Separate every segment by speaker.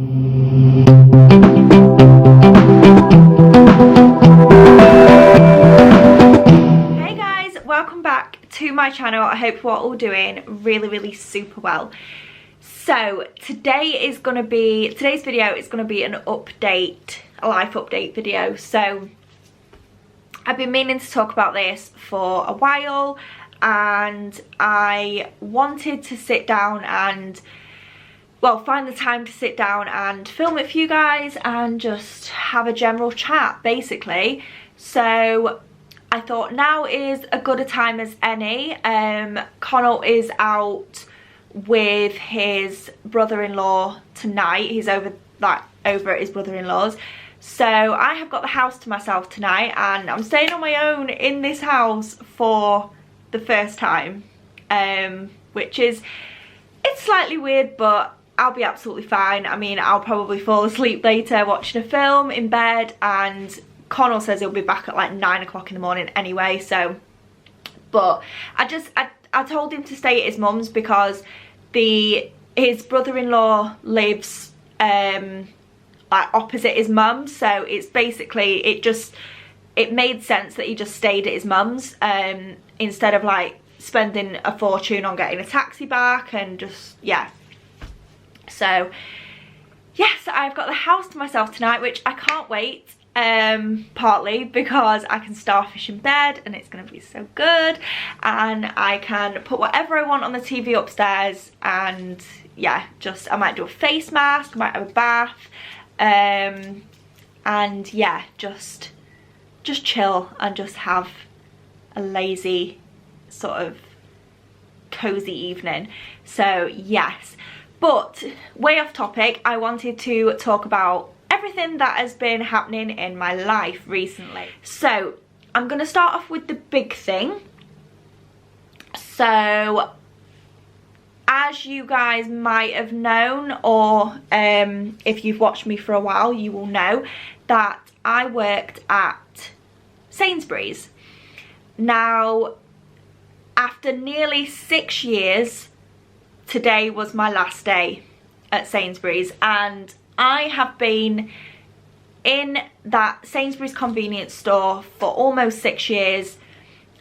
Speaker 1: Hey guys, welcome back to my channel. I hope you're all doing really super well. So today's video is gonna be an update, a life update video. So I've been meaning to talk about this for a while, and I wanted to sit down and, well, find the time to sit down and film it for you guys and just have a general chat, basically. So I thought now is as good a time as any. Connell is out with his brother-in-law tonight. He's over at his brother-in-law's. So I have got the house to myself tonight, and I'm staying on my own in this house for the first time, which is, it's slightly weird, but I'll be absolutely fine. I mean, I'll probably fall asleep later watching a film in bed, and Connell says he'll be back at like 9 o'clock in the morning anyway. So, but I told him to stay at his mum's because his brother-in-law lives like opposite his mum's, so it's basically, it made sense that he just stayed at his mum's instead of like spending a fortune on getting a taxi back, and just, yeah. So yes, I've got the house to myself tonight, which I can't wait, partly because I can starfish in bed and it's going to be so good, and I can put whatever I want on the TV upstairs, and yeah, I might do a face mask, I might have a bath, and yeah, just chill and just have a lazy sort of cozy evening. So yes, but way off topic, I wanted to talk about everything that has been happening in my life recently. So I'm going to start off with the big thing. So as you guys might have known, or if you've watched me for a while, you will know that I worked at Sainsbury's. Now, after nearly 6 years, today was my last day at Sainsbury's, and I have been in that Sainsbury's convenience store for almost 6 years.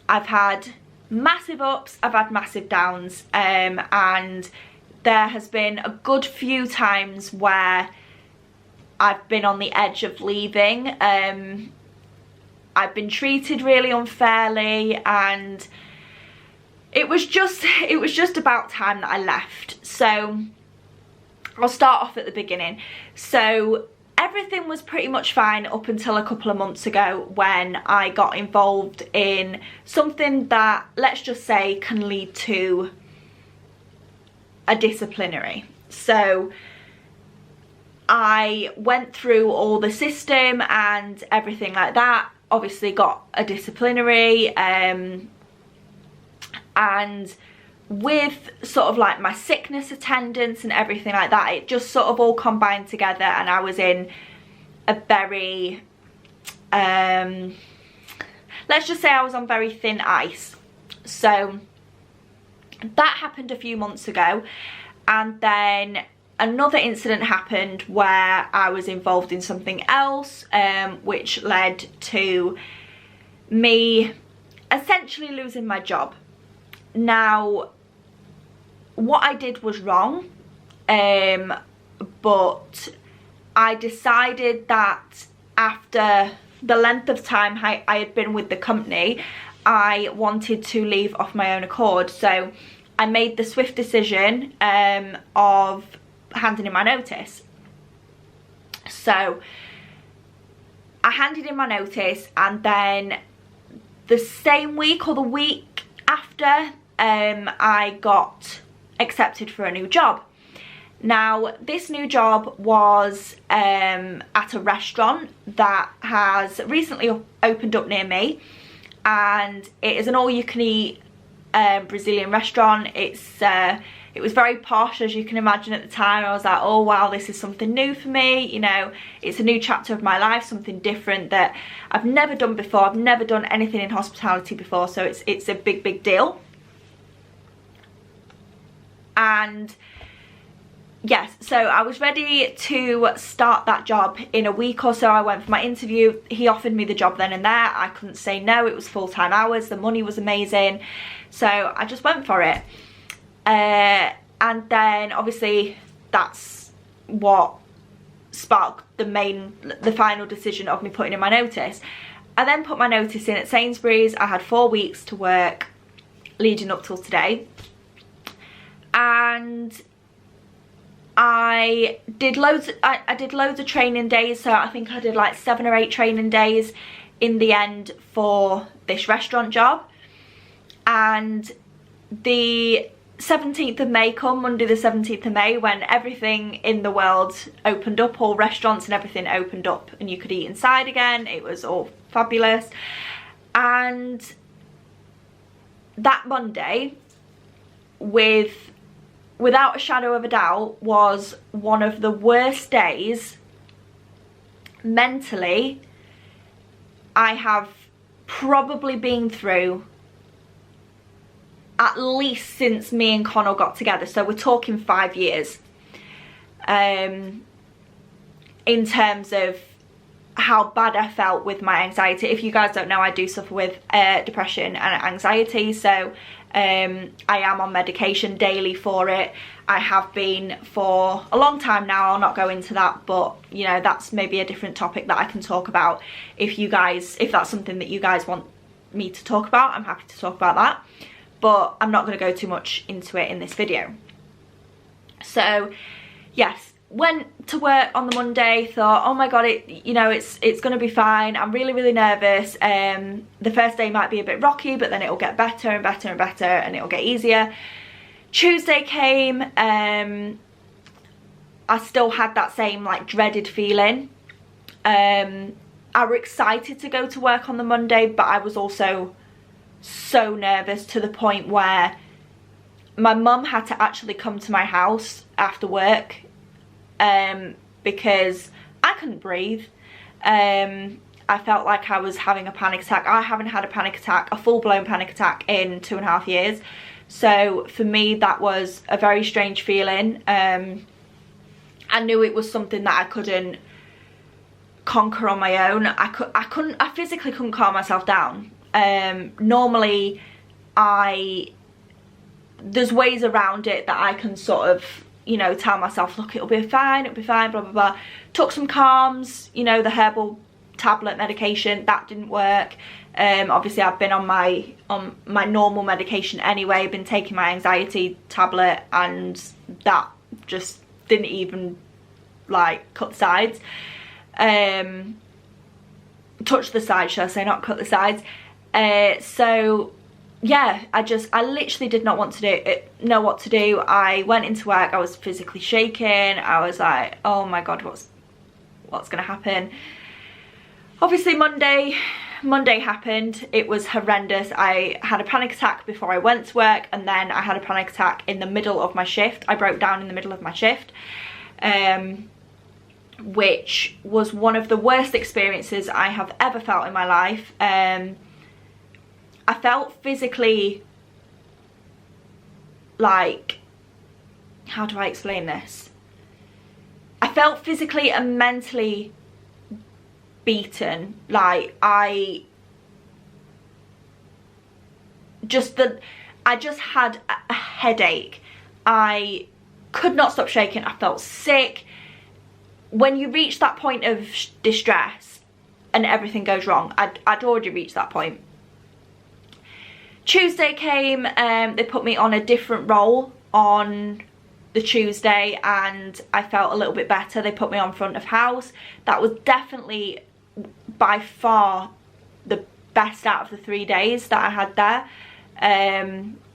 Speaker 1: I've had massive ups, I've had massive downs, and there has been a good few times where I've been on the edge of leaving. I've been treated really unfairly, and it was just about time that I left. So I'll start off at the beginning. So everything was pretty much fine up until a couple of months ago, when I got involved in something that, let's just say, can lead to a disciplinary. So I went through all the system and everything like that, obviously got a disciplinary, and with sort of like my sickness attendance and everything like that, it just sort of all combined together, and I was in a very, let's just say I was on very thin ice. So that happened a few months ago, and then another incident happened where I was involved in something else, which led to me essentially losing my job. Now, what I did was wrong, but I decided that after the length of time I had been with the company, I wanted to leave off my own accord. So I made the swift decision of handing in my notice. So I handed in my notice, and then the same week or the week after, I got accepted for a new job. Now, this new job was at a restaurant that has recently opened up near me, and it is an all-you-can-eat Brazilian restaurant. It was very posh, as you can imagine. At the time, I was like, oh wow, this is something new for me, you know, it's a new chapter of my life, something different that I've never done before. I've never done anything in hospitality before, so it's a big deal. And yes, so I was ready to start that job in a week or so. I went for my interview. He offered me the job then and there. I couldn't say no. It was full-time hours. The money was amazing. So I just went for it. And then obviously that's what sparked the final decision of me putting in my notice. I then put my notice in at Sainsbury's. I had 4 weeks to work leading up till today. And I did loads of training days, so I think I did like 7 or 8 training days in the end for this restaurant job. And the 17th of May come, Monday the 17th of May, when everything in the world opened up, all restaurants and everything opened up and you could eat inside again. It was all fabulous. And that Monday, without a shadow of a doubt, was one of the worst days mentally I have probably been through, at least since me and Connell got together. So we're talking 5 years. In terms of how bad I felt with my anxiety. If you guys don't know, I do suffer with depression and anxiety, so I am on medication daily for it. I have been for a long time now. I'll not go into that, but you know, that's maybe a different topic that I can talk about. If that's something that you guys want me to talk about, I'm happy to talk about that, but I'm not going to go too much into it in this video. So yes, went to work on the Monday, thought, oh my god, it's going to be fine. I'm really nervous. The first day might be a bit rocky, but then it'll get better and better and better, and it'll get easier. Tuesday came, I still had that same like dreaded feeling. I was excited to go to work on the Monday, but I was also so nervous to the point where my mum had to actually come to my house after work because I couldn't breathe. I felt like I was having a panic attack. I haven't had a full-blown panic attack in 2.5 years. So for me, that was a very strange feeling. I knew it was something that I couldn't conquer on my own. I physically couldn't calm myself down. Normally there's ways around it that I can sort of, you know, tell myself, look, it'll be fine, blah blah blah. Took some calms, you know, the herbal tablet medication, that didn't work. Obviously I've been on my normal medication anyway, been taking my anxiety tablet, and that just didn't even like cut the sides. Touch the sides, should I say, not cut the sides. So yeah, I literally did not want to know what to do. I went into work, I was physically shaking. I was like, oh my god, what's gonna happen? Obviously Monday happened. It was horrendous. I had a panic attack before I went to work, and then I had a panic attack in the middle of my shift. I broke down in the middle of my shift, which was one of the worst experiences I have ever felt in my life. I felt physically, like, how do I explain this? I felt physically and mentally beaten. Like, I just had a headache. I could not stop shaking. I felt sick. When you reach that point of distress and everything goes wrong, I'd already reached that point. Tuesday came, they put me on a different role on the Tuesday, and I felt a little bit better. They put me on front of house. That was definitely by far the best out of the 3 days that I had there.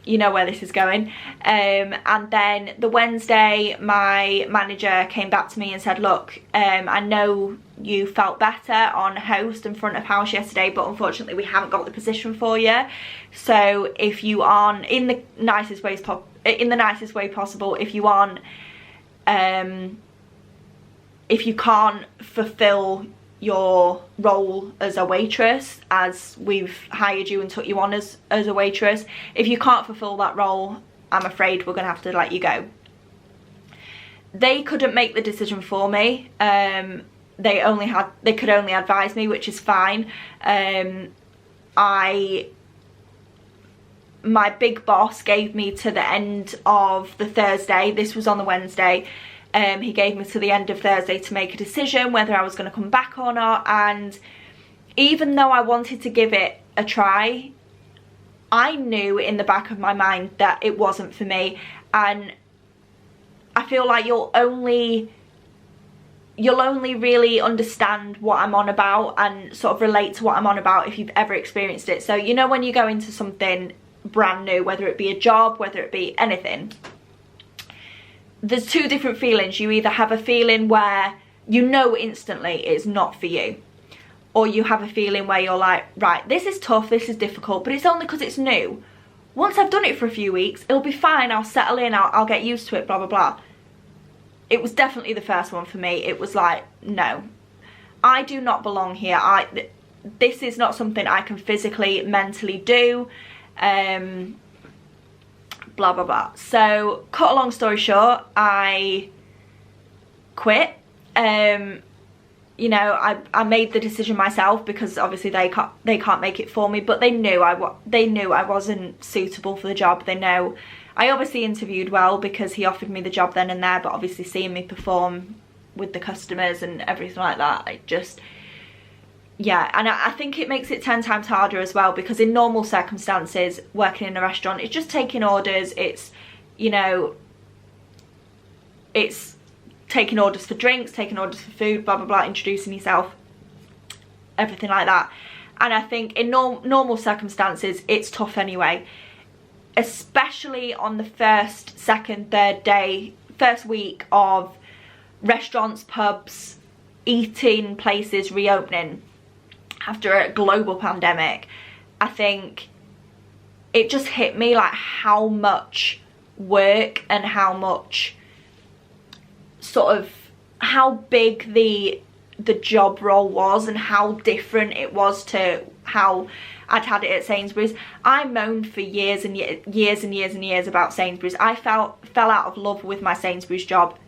Speaker 1: You know where this is going. And then the Wednesday, my manager came back to me and said, look, I know you felt better on host and front of house yesterday, but unfortunately we haven't got the position for you. So if you aren't, in the nicest way possible, if you aren't, if you can't fulfill your role as a waitress, as we've hired you and took you on as a waitress, if you can't fulfill that role, I'm afraid we're gonna have to let you go. they couldn't make the decision for me. They could only advise me, which is fine. My big boss gave me to the end of the Thursday. This was on the Wednesday. He gave me to the end of Thursday to make a decision whether I was going to come back or not. And even though I wanted to give it a try, I knew in the back of my mind that it wasn't for me. And I feel like you'll only really understand what I'm on about and sort of relate to what I'm on about if you've ever experienced it. So, you know, when you go into something brand new, whether it be a job, whether it be anything, there's two different feelings. You either have a feeling where you know instantly it's not for you, or you have a feeling where you're like, right, this is tough, this is difficult, but it's only because it's new. Once I've done it for a few weeks, it'll be fine, I'll settle in, I'll get used to it, blah, blah, blah. It was definitely the first one for me. It was like, no, I do not belong here. This is not something I can physically, mentally do. Blah, blah, blah. So, cut a long story short, I quit. You know, I made the decision myself because obviously they can't make it for me, but they knew I wasn't suitable for the job. They know. I obviously interviewed well because he offered me the job then and there, but obviously seeing me perform with the customers and everything like that, I just, yeah. And I think it makes it 10 times harder as well, because in normal circumstances, working in a restaurant, it's just taking orders, it's, you know, it's taking orders for drinks, taking orders for food, blah, blah, blah, introducing yourself, everything like that. And I think in normal circumstances, it's tough anyway. Especially on the first, second, third day, first week of restaurants, pubs, eating places reopening after a global pandemic. I think it just hit me like how much work and how much sort of how big the job role was and how different it was to how I'd had it at Sainsbury's. I moaned for years and years and years and years about Sainsbury's. I fell out of love with my Sainsbury's job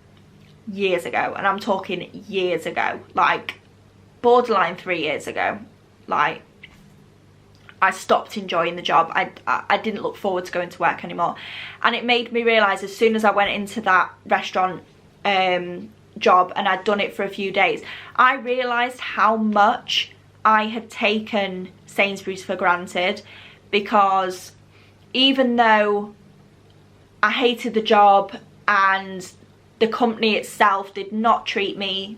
Speaker 1: years ago, and I'm talking years ago, like borderline 3 years ago. Like, I stopped enjoying the job. I didn't look forward to going to work anymore, and it made me realise as soon as I went into that restaurant job and I'd done it for a few days, I realised how much I had taken Sainsbury's for granted, because even though I hated the job and the company itself did not treat me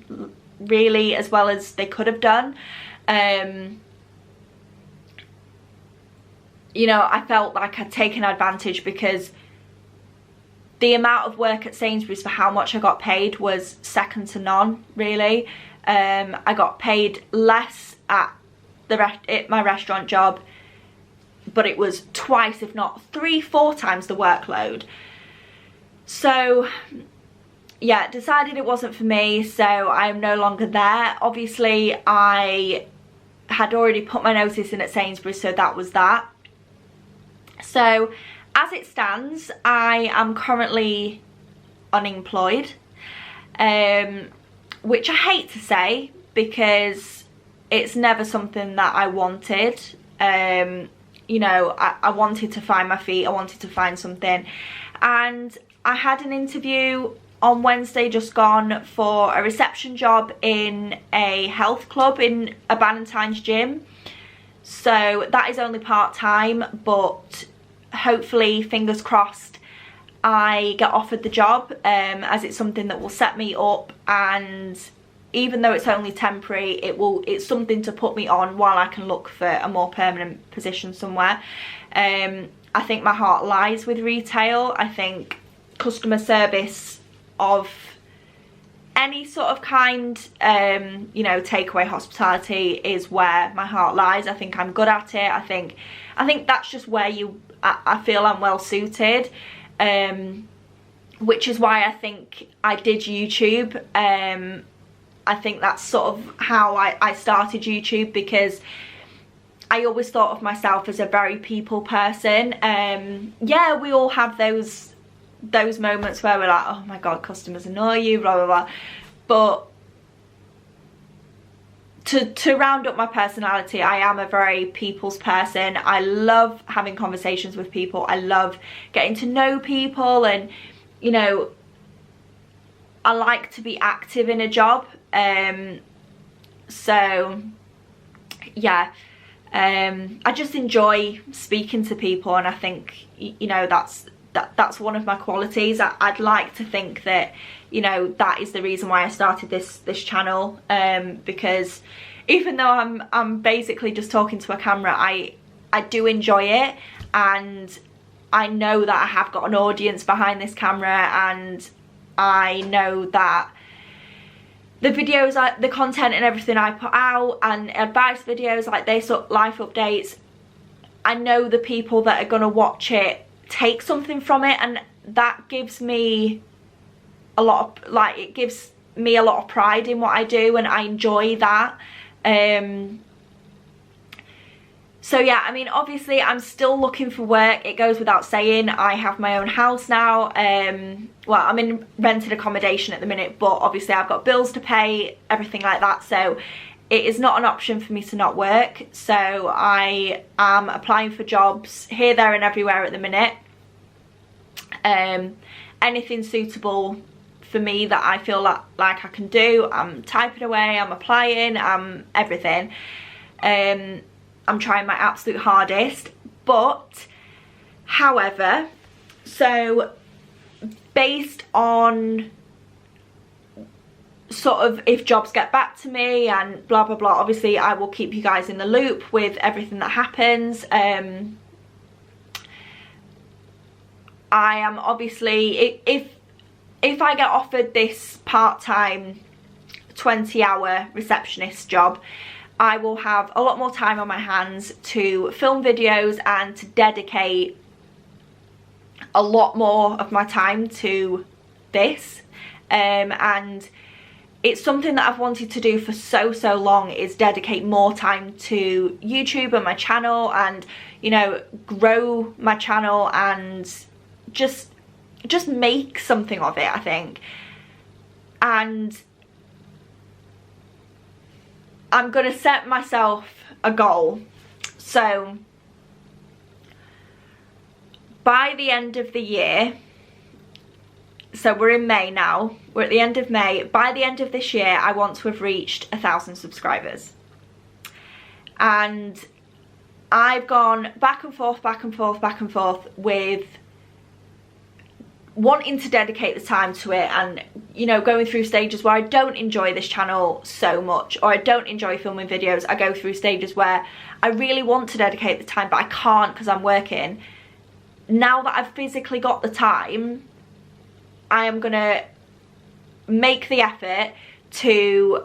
Speaker 1: really as well as they could have done, you know, I felt like I'd taken advantage, because the amount of work at Sainsbury's for how much I got paid was second to none, really. I got paid less at my restaurant job, but it was twice, if not 3-4 times the workload. So yeah, decided it wasn't for me, so I'm no longer there. Obviously I had already put my notice in at Sainsbury's, so that was that. So as it stands, I am currently unemployed, which I hate to say because it's never something that I wanted. You know, I wanted to find my feet, I wanted to find something, and I had an interview on Wednesday just gone for a reception job in a health club in a Ballantyne's gym. So that is only part-time, but hopefully, fingers crossed, I get offered the job, as it's something that will set me up, and even though it's only temporary, it's something to put me on while I can look for a more permanent position somewhere. I think my heart lies with retail. I think customer service of any sort of kind, you know, takeaway hospitality is where my heart lies. I think I'm good at it. I think that's just where I feel I'm well suited, which is why I think I did YouTube. I think that's sort of how I started YouTube, because I always thought of myself as a very people person. Yeah, we all have those those moments where we're like, oh my god, customers annoy you, blah blah blah. But to round up my personality, I am a very people's person. I love having conversations with people. I love getting to know people, and you know, I like to be active in a job. So yeah, I just enjoy speaking to people, and I think, you know, that's one of my qualities. I'd like to think that, you know, that is the reason why I started this channel, because even though I'm basically just talking to a camera, I do enjoy it, and I know that I have got an audience behind this camera, and I know that the videos, the content and everything I put out, and advice videos like this, life updates, I know the people that are going to watch it take something from it, and that gives me a lot of, like, it gives me a lot of pride in what I do, and I enjoy that. So yeah, I mean, obviously I'm still looking for work. It goes without saying. I have my own house now. Well, I'm in rented accommodation at the minute, but obviously I've got bills to pay, everything like that, so it is not an option for me to not work. So I am applying for jobs here, there and everywhere at the minute. Anything suitable for me that I feel like I can do, I'm typing away, I'm applying, everything. I'm trying my absolute hardest. But however, so based on sort of if jobs get back to me and blah blah blah, obviously I will keep you guys in the loop with everything that happens. I am obviously, if I get offered this part-time 20-hour receptionist job, I will have a lot more time on my hands to film videos and to dedicate a lot more of my time to this. And it's something that I've wanted to do for so long, is dedicate more time to YouTube and my channel, and, you know, grow my channel and just make something of it, I think. And I'm gonna set myself a goal. So by the end of the year, so we're in May now, we're at the end of May, by the end of this year I want to have reached 1,000 subscribers. And I've gone back and forth with wanting to dedicate the time to it, and, you know, going through stages where I don't enjoy this channel so much, or I don't enjoy filming videos. I go through stages where I really want to dedicate the time, but I can't because I'm working. Now that I've physically got the time, I am gonna make the effort to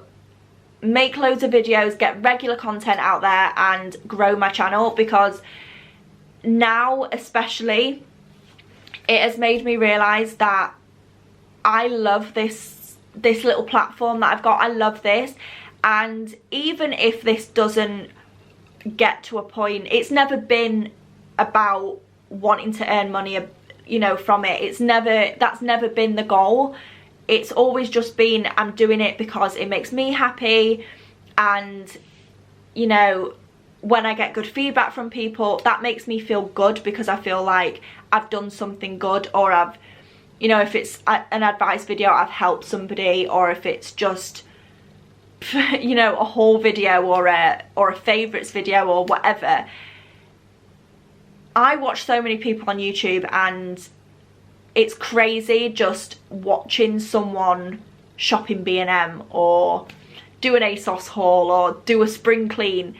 Speaker 1: make loads of videos, get regular content out there and grow my channel, because now especially it has made me realise that I love this little platform that I've got. I love this, and even if this doesn't get to a point, it's never been about wanting to earn money, you know, from it. That's never been the goal. It's always just been, I'm doing it because it makes me happy, and, you know, when I get good feedback from people, that makes me feel good, because I feel like I've done something good, or I've, you know, if it's an advice video, I've helped somebody, or if it's just, you know, a haul video or a favourites video or whatever. I watch so many people on YouTube, and it's crazy just watching someone shop in B&M or do an ASOS haul or do a spring clean.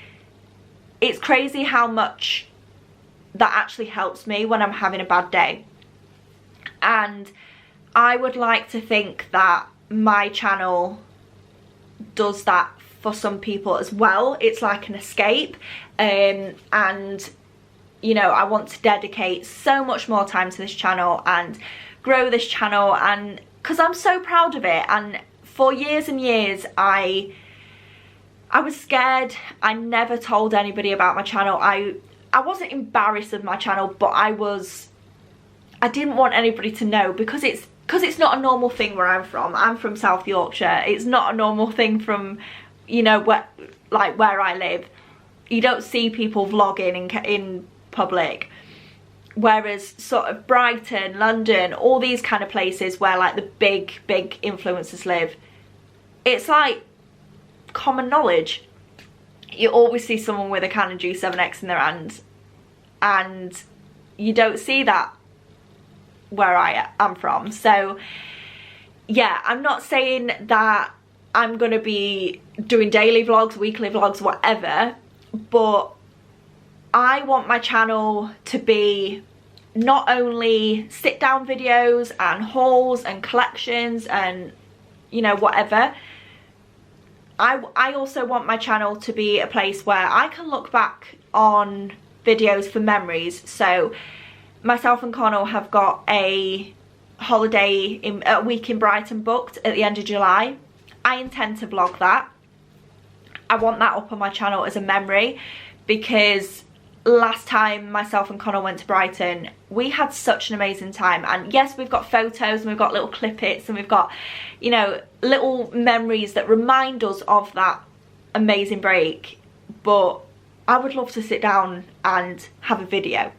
Speaker 1: It's crazy how much that actually helps me when I'm having a bad day. And I would like to think that my channel does that for some people as well. It's like an escape, and, you know, I want to dedicate so much more time to this channel and grow this channel, and because I'm so proud of it. And for years and years I was scared. I never told anybody about my channel. I wasn't embarrassed of my channel, but I was I didn't want anybody to know, because it's not a normal thing where I'm from. I'm from South Yorkshire. It's not a normal thing from, you know, where I live. You don't see people vlogging in public. Whereas sort of Brighton, London, all these kind of places where like the big influencers live, it's like common knowledge. You always see someone with a can of G7X in their hand, and you don't see that where I am from. So yeah, I'm not saying that I'm gonna be doing daily vlogs, weekly vlogs, whatever, but I want my channel to be not only sit down videos and hauls and collections and, you know, whatever. I also want my channel to be a place where I can look back on videos for memories. So myself and Connell have got a holiday, a week in Brighton booked at the end of July. I intend to vlog that. I want that up on my channel as a memory, because last time myself and Connell went to Brighton, we had such an amazing time. And yes, we've got photos and we've got little clippets and we've got, you know, little memories that remind us of that amazing break, but I would love to sit down and have a video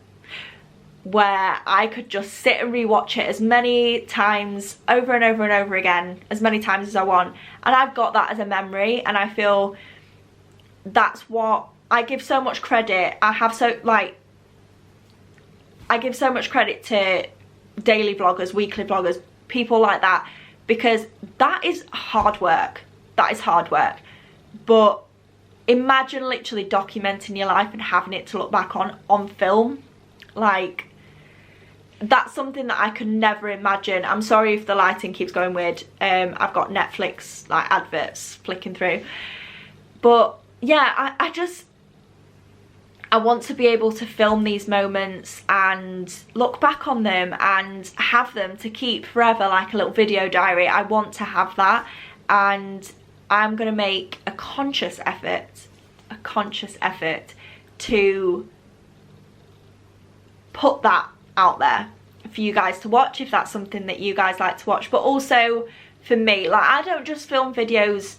Speaker 1: where I could just sit and rewatch it as many times, over and over and over again, as many times as I want. And I've got that as a memory, and I feel that's what I give so much credit. I give so much credit to daily vloggers, weekly vloggers, people like that, because that is hard work. That is hard work. But imagine literally documenting your life and having it to look back on film. Like, that's something that I could never imagine. I'm sorry if the lighting keeps going weird. I've got Netflix like adverts flicking through. But yeah, I want to be able to film these moments and look back on them and have them to keep forever, like a little video diary. I want to have that, and I'm going to make a conscious effort to put that out there for you guys to watch, if that's something that you guys like to watch. But also for me, like, I don't just film videos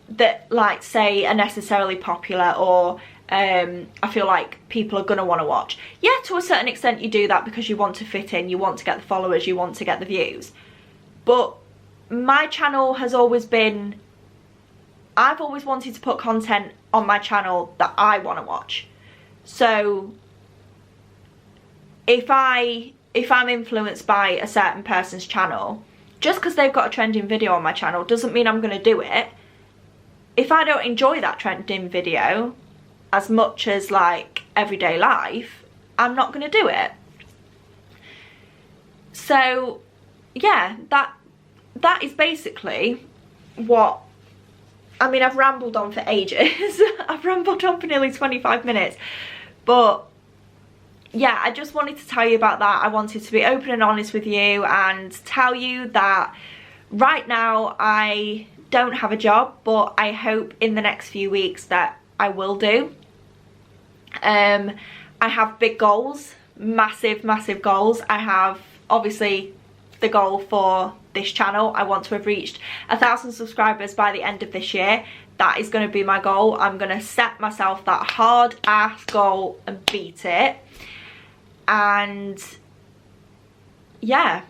Speaker 1: that, like, say are necessarily popular or I feel like people are gonna want to watch. Yeah, to a certain extent you do that because you want to fit in, you want to get the followers, you want to get the views. But my channel has always been, I've always wanted to put content on my channel that I want to watch. So if I'm influenced by a certain person's channel, just because they've got a trending video on my channel doesn't mean I'm going to do it. If I don't enjoy that trending video as much as like everyday life, I'm not going to do it. So yeah, that is basically what, I mean, I've rambled on for ages. I've rambled on for nearly 25 minutes, but yeah, I just wanted to tell you about that. I wanted to be open and honest with you and tell you that right now I don't have a job, but I hope in the next few weeks that I will do. I have big goals, massive goals. I have obviously the goal for this channel. I want to have reached 1,000 subscribers by the end of this year. That is going to be my goal. I'm going to set myself that hard ass goal and beat it. And yeah,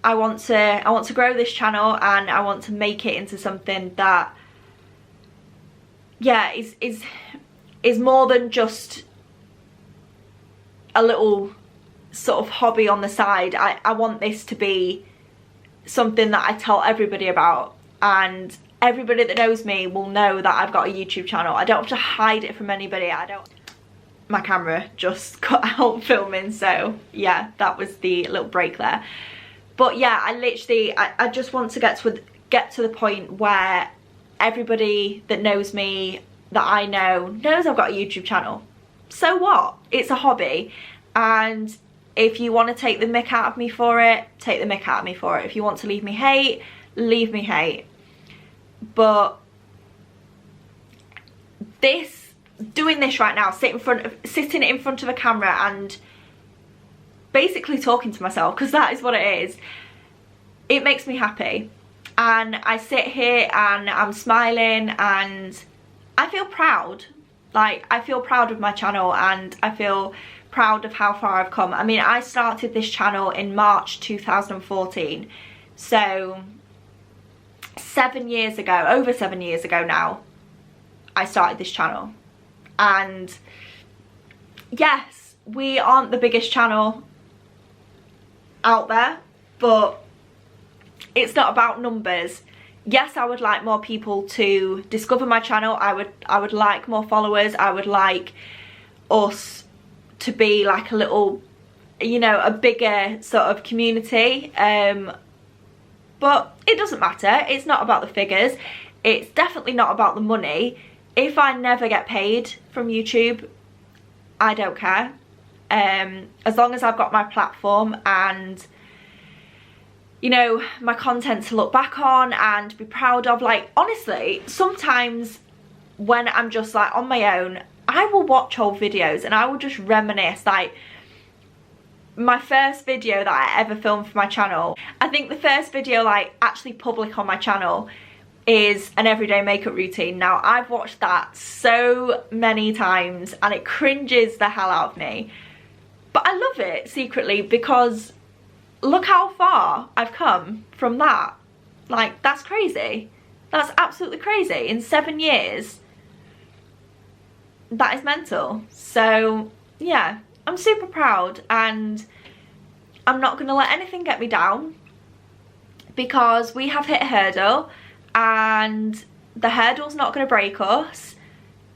Speaker 1: I want to grow this channel, and I want to make it into something that, yeah, is more than just a little sort of hobby on the side. I want this to be something that I tell everybody about, and everybody that knows me will know that I've got a YouTube channel. I don't have to hide it from anybody. My camera just cut out filming, so yeah, that was the little break there. But yeah, I just want to get to the point where everybody that knows me, that I know, knows I've got a YouTube channel. So what? It's a hobby, and if you want to take the mick out of me for it, take the mick out of me for it. If you want to leave me hate, leave me hate. But doing this right now, sitting in front of a camera and basically talking to myself, because that is what it is. It makes me happy, and I sit here and I'm smiling and I feel proud. Like, I feel proud of my channel, and I feel proud of how far I've come. I mean, I started this channel in March 2014, so 7 years ago, over 7 years ago now, I started this channel. And yes, we aren't the biggest channel out there, but it's not about numbers. Yes, I would like more people to discover my channel. I would like more followers. I would like us to be like a little, you know, a bigger sort of community. But it doesn't matter. It's not about the figures. It's definitely not about the money. If I never get paid from YouTube, I don't care. As long as I've got my platform and, you know, my content to look back on and be proud of. Like, honestly, sometimes when I'm just like on my own, I will watch old videos and I will just reminisce. Like, my first video that I ever filmed for my channel, I think the first video like actually public on my channel is an everyday makeup routine. Now, I've watched that so many times and it cringes the hell out of me, but I love it secretly, because look how far I've come from that. Like, that's crazy. That's absolutely crazy. In 7 years, that is mental. So yeah, I'm super proud, and I'm not going to let anything get me down, because we have hit a hurdle, and the hurdle's not going to break us.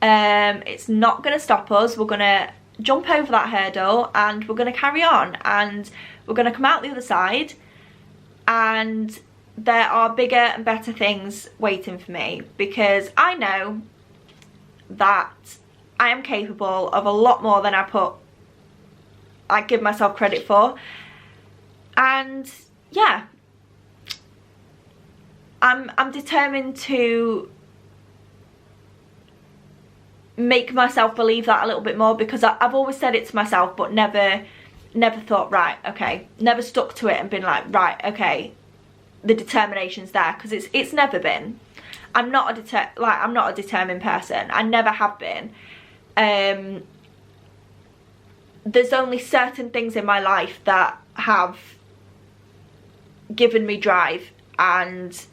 Speaker 1: It's not going to stop us. We're going to jump over that hurdle and we're going to carry on, and we're going to come out the other side, and there are bigger and better things waiting for me, because I know that I am capable of a lot more than I give myself credit for. And yeah, I'm determined to make myself believe that a little bit more, because I've always said it to myself, but never thought, right, okay, never stuck to it and been like, right, okay, the determination's there, because it's never been. I'm not a determined person. I never have been. There's only certain things in my life that have given me drive, and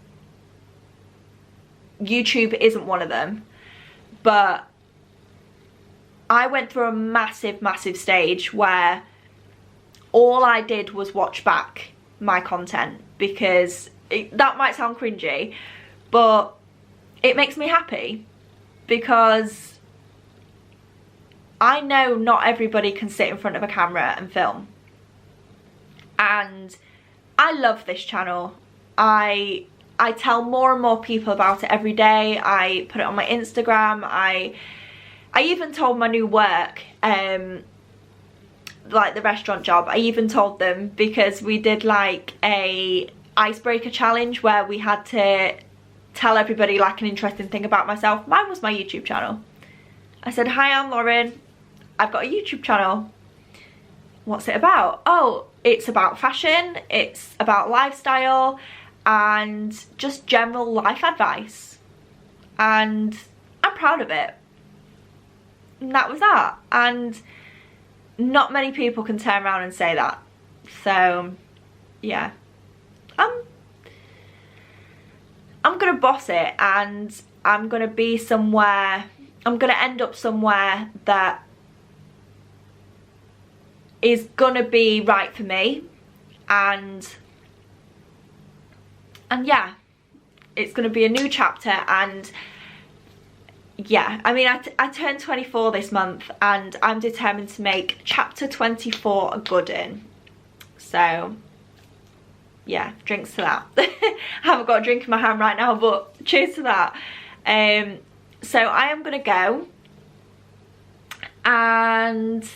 Speaker 1: YouTube isn't one of them. But I went through a massive stage where all I did was watch back my content, because that might sound cringy, but it makes me happy, because I know not everybody can sit in front of a camera and film. And I love this channel. I tell more and more people about it every day. I put it on my Instagram. I even told my new work, like the restaurant job, I even told them, because we did like a icebreaker challenge where we had to tell everybody like an interesting thing about myself. Mine was my YouTube channel. I said, hi, I'm Lauren. I've got a YouTube channel. What's it about? Oh, it's about fashion, it's about lifestyle, and just general life advice. And I'm proud of it. And that was that. And not many people can turn around and say that. So yeah, I'm gonna boss it, and I'm gonna be somewhere, I'm gonna end up somewhere that is gonna be right for me, and yeah, it's gonna be a new chapter. And yeah, I mean, I turned 24 this month, and I'm determined to make chapter 24 a good in. So yeah, drinks to that. I haven't got a drink in my hand right now, but cheers to that. So I am gonna go, and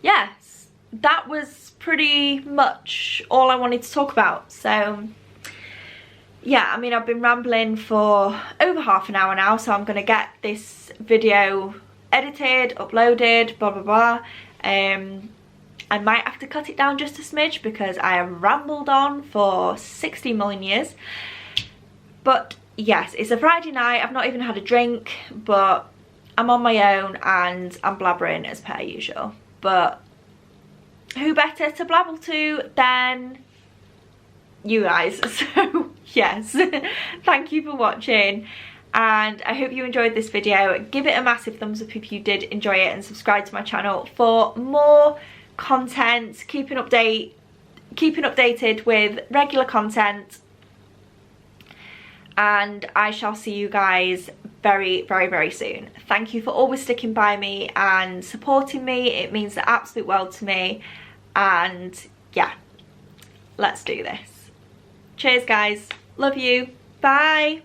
Speaker 1: yes, that was pretty much all I wanted to talk about. So yeah, I mean, I've been rambling for over half an hour now, so I'm gonna get this video edited, uploaded, blah blah blah. I might have to cut it down just a smidge because I have rambled on for 60 million years. But yes, it's a Friday night, I've not even had a drink, but I'm on my own and I'm blabbering as per usual. But who better to blabble to than you guys? So yes, thank you for watching, and I hope you enjoyed this video. Give it a massive thumbs up if you did enjoy it, and subscribe to my channel for more content, keeping updated with regular content. And I shall see you guys very, very, very soon. Thank you for always sticking by me and supporting me. It means the absolute world to me. And yeah, let's do this. Cheers guys. Love you. Bye.